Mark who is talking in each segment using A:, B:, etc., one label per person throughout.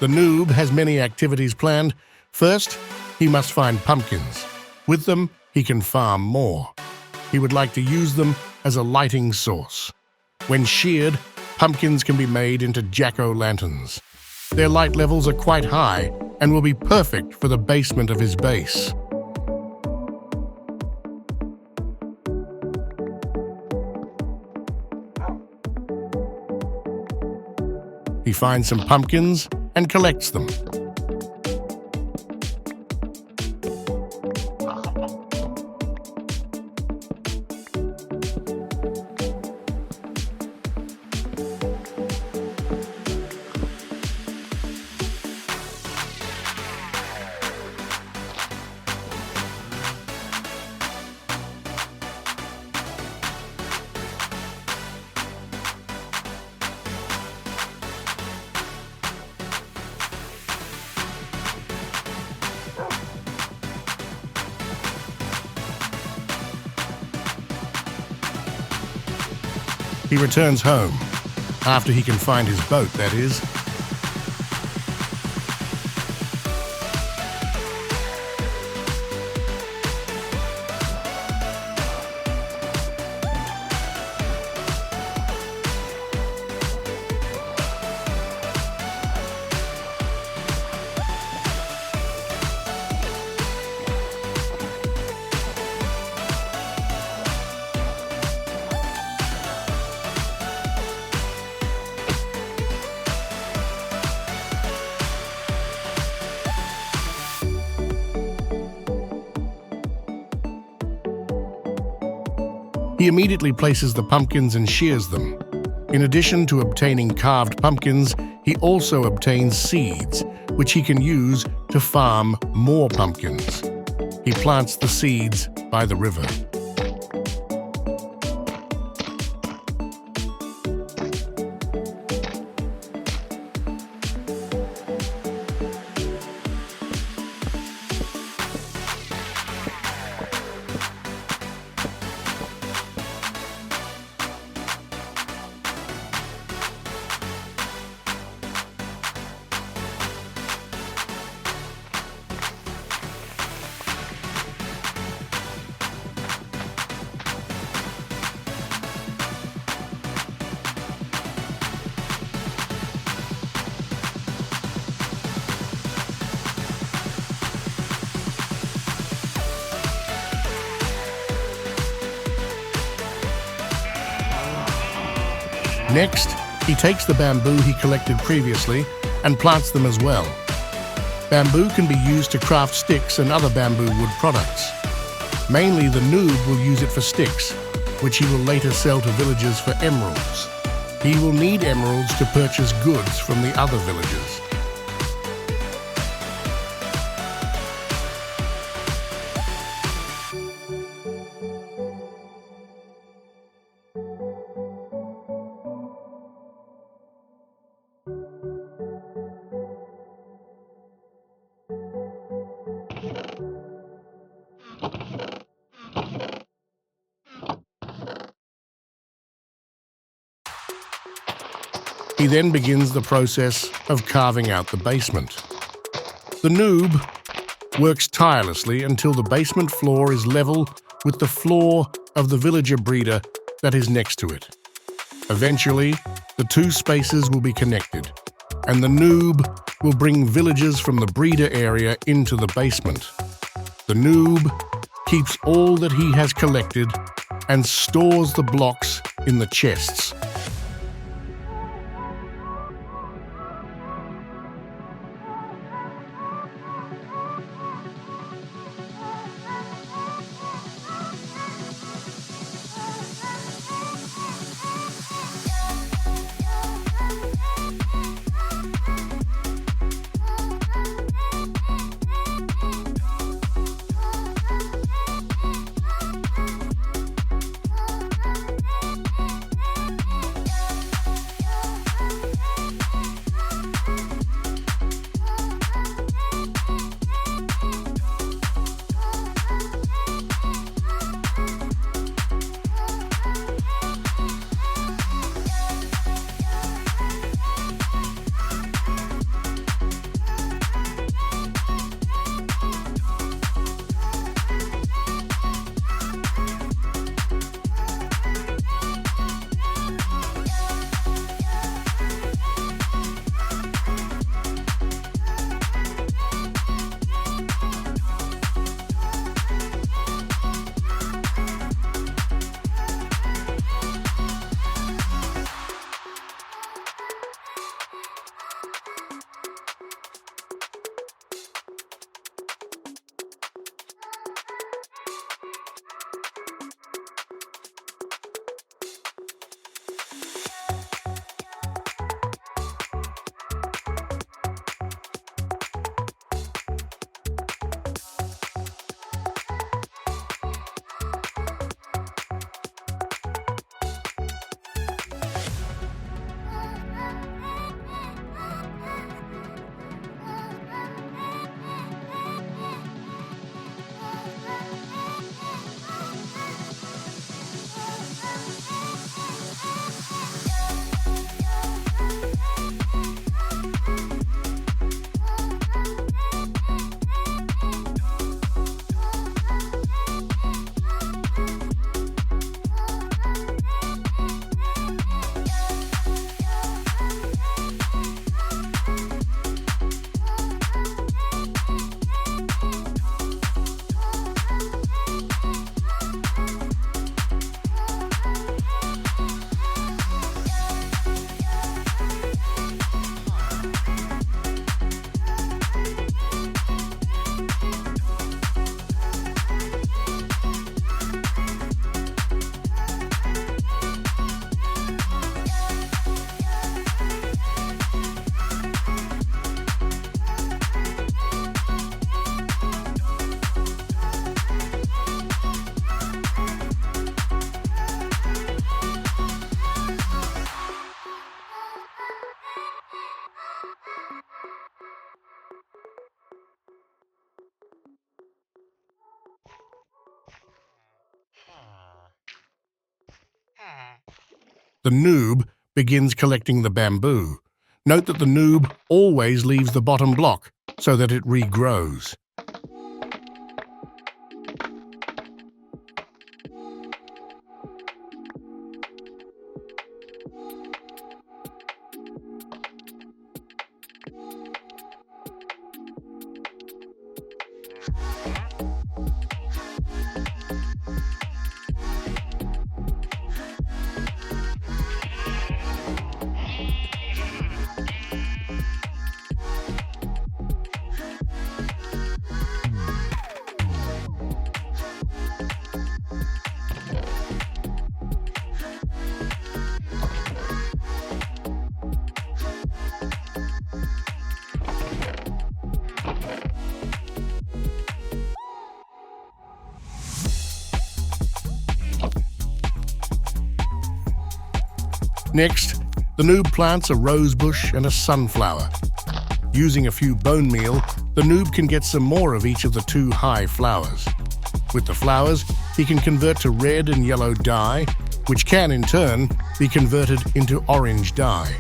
A: The noob has many activities planned. First, he must find pumpkins. With them, he can farm more. He would like to use them as a lighting source. When sheared, pumpkins can be made into jack-o'-lanterns. Their light levels are quite high and will be perfect for the basement of his base. He finds some pumpkins and collects them. He returns home, after he can find his boat, that is. He immediately places the pumpkins and shears them. In addition to obtaining carved pumpkins, he also obtains seeds, which he can use to farm more pumpkins. He plants the seeds by the river. Next, he takes the bamboo he collected previously and plants them as well. Bamboo can be used to craft sticks and other bamboo wood products. Mainly the noob will use it for sticks, which he will later sell to villagers for emeralds. He will need emeralds to purchase goods from the other villagers. He then begins the process of carving out the basement. The noob works tirelessly until the basement floor is level with the floor of the villager breeder that is next to it. Eventually, the two spaces will be connected, and the noob will bring villagers from the breeder area into the basement. The noob keeps all that he has collected and stores the blocks in the chests. The noob begins collecting the bamboo. Note that the noob always leaves the bottom block so that it regrows. Next, the noob plants a rose bush and a sunflower. Using a few bone meal, the noob can get some more of each of the two high flowers. With the flowers, he can convert to red and yellow dye, which can in turn be converted into orange dye.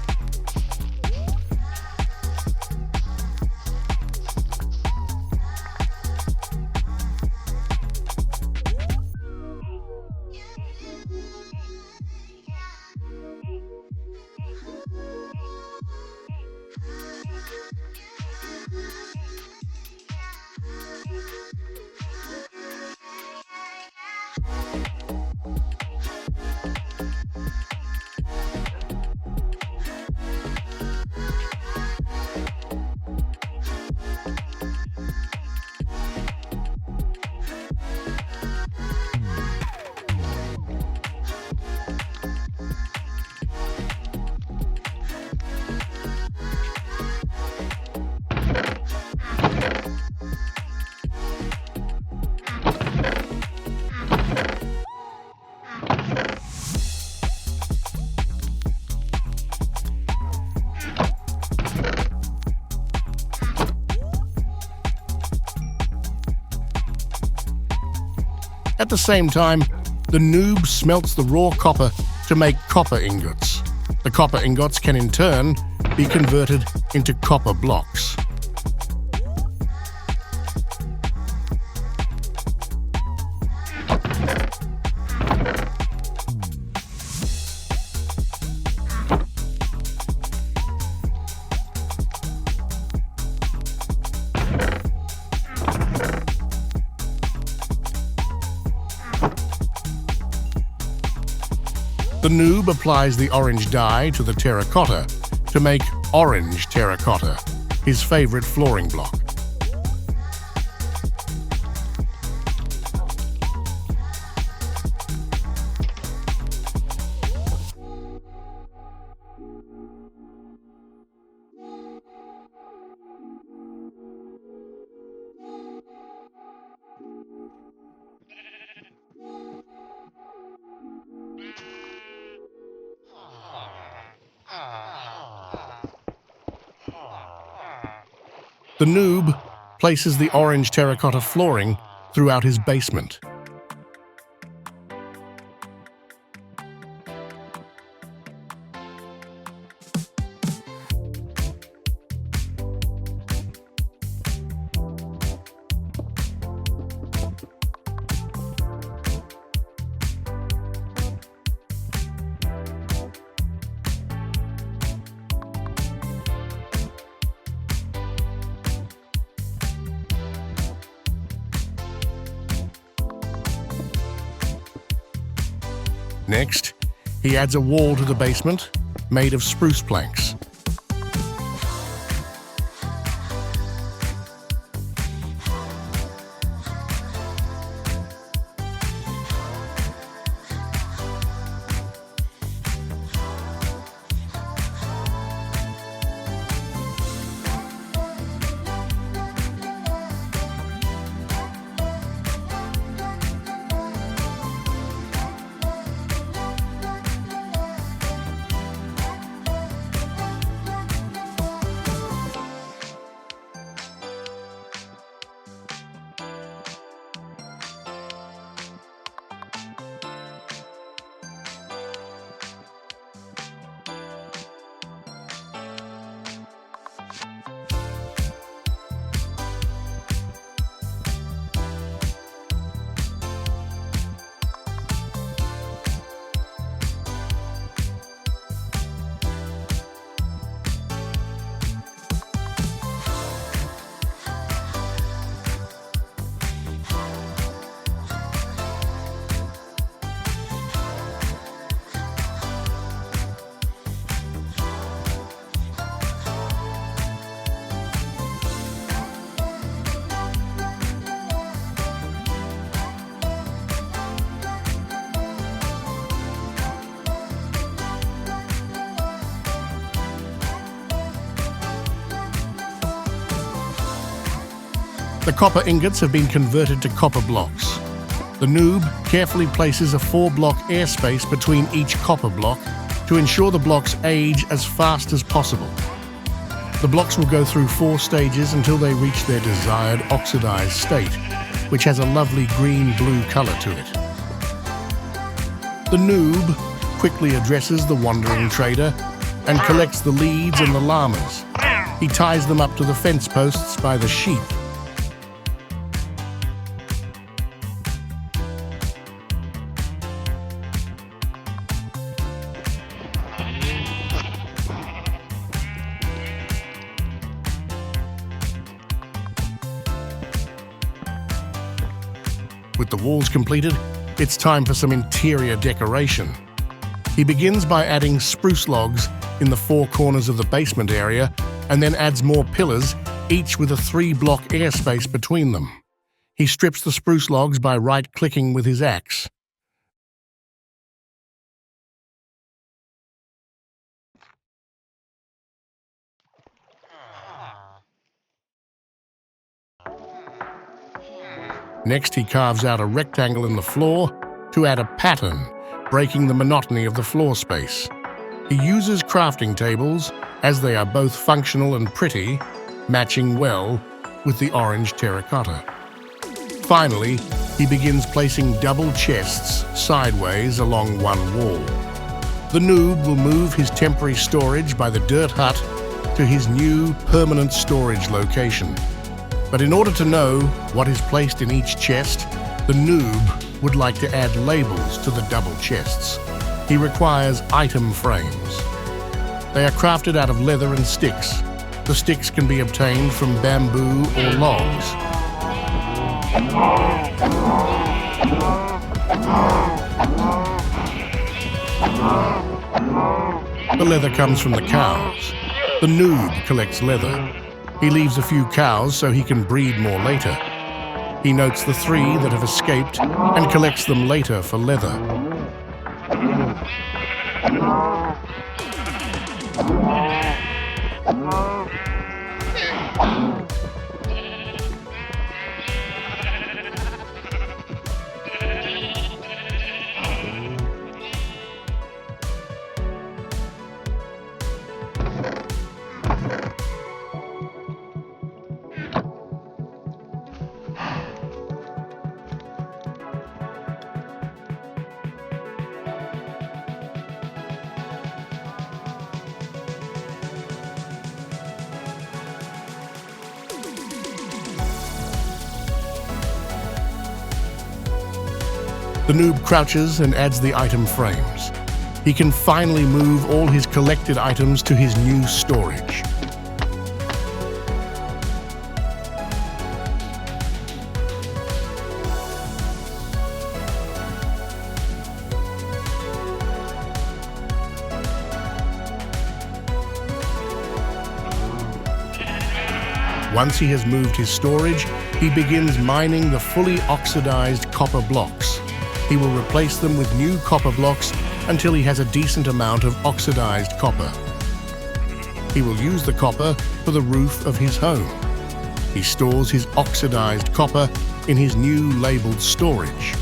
A: At the same time, the noob smelts the raw copper to make copper ingots. The copper ingots can in turn be converted into copper blocks. The noob applies the orange dye to the terracotta to make orange terracotta, his favorite flooring block. The noob places the orange terracotta flooring throughout his basement. Next, he adds a wall to the basement made of spruce planks. The copper ingots have been converted to copper blocks. The noob carefully places a 4-block airspace between each copper block to ensure the blocks age as fast as possible. The blocks will go through 4 stages until they reach their desired oxidized state, which has a lovely green-blue color to it. The noob quickly addresses the wandering trader and collects the leads and the llamas. He ties them up to the fence posts by the sheep. With the walls completed, it's time for some interior decoration. He begins by adding spruce logs in the 4 corners of the basement area and then adds more pillars, each with a 3-block airspace between them. He strips the spruce logs by right-clicking with his axe. Next, he carves out a rectangle in the floor to add a pattern, breaking the monotony of the floor space. He uses crafting tables, as they are both functional and pretty, matching well with the orange terracotta. Finally, he begins placing double chests sideways along one wall. The noob will move his temporary storage by the dirt hut to his new permanent storage location. But in order to know what is placed in each chest, the noob would like to add labels to the double chests. He requires item frames. They are crafted out of leather and sticks. The sticks can be obtained from bamboo or logs. The leather comes from the cows. The noob collects leather. He leaves a few cows so he can breed more later. He notes the 3 that have escaped and collects them later for leather. The noob crouches and adds the item frames. He can finally move all his collected items to his new storage. Once he has moved his storage, he begins mining the fully oxidized copper blocks. He will replace them with new copper blocks until he has a decent amount of oxidized copper. He will use the copper for the roof of his home. He stores his oxidized copper in his new labeled storage.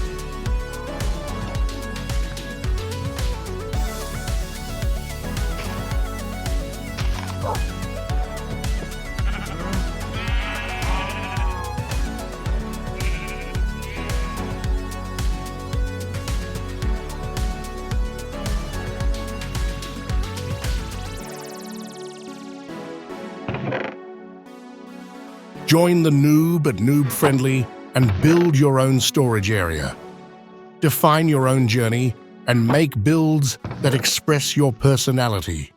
A: Join the noob at Noob-Friendly and build your own storage area. Define your own journey and make builds that express your personality.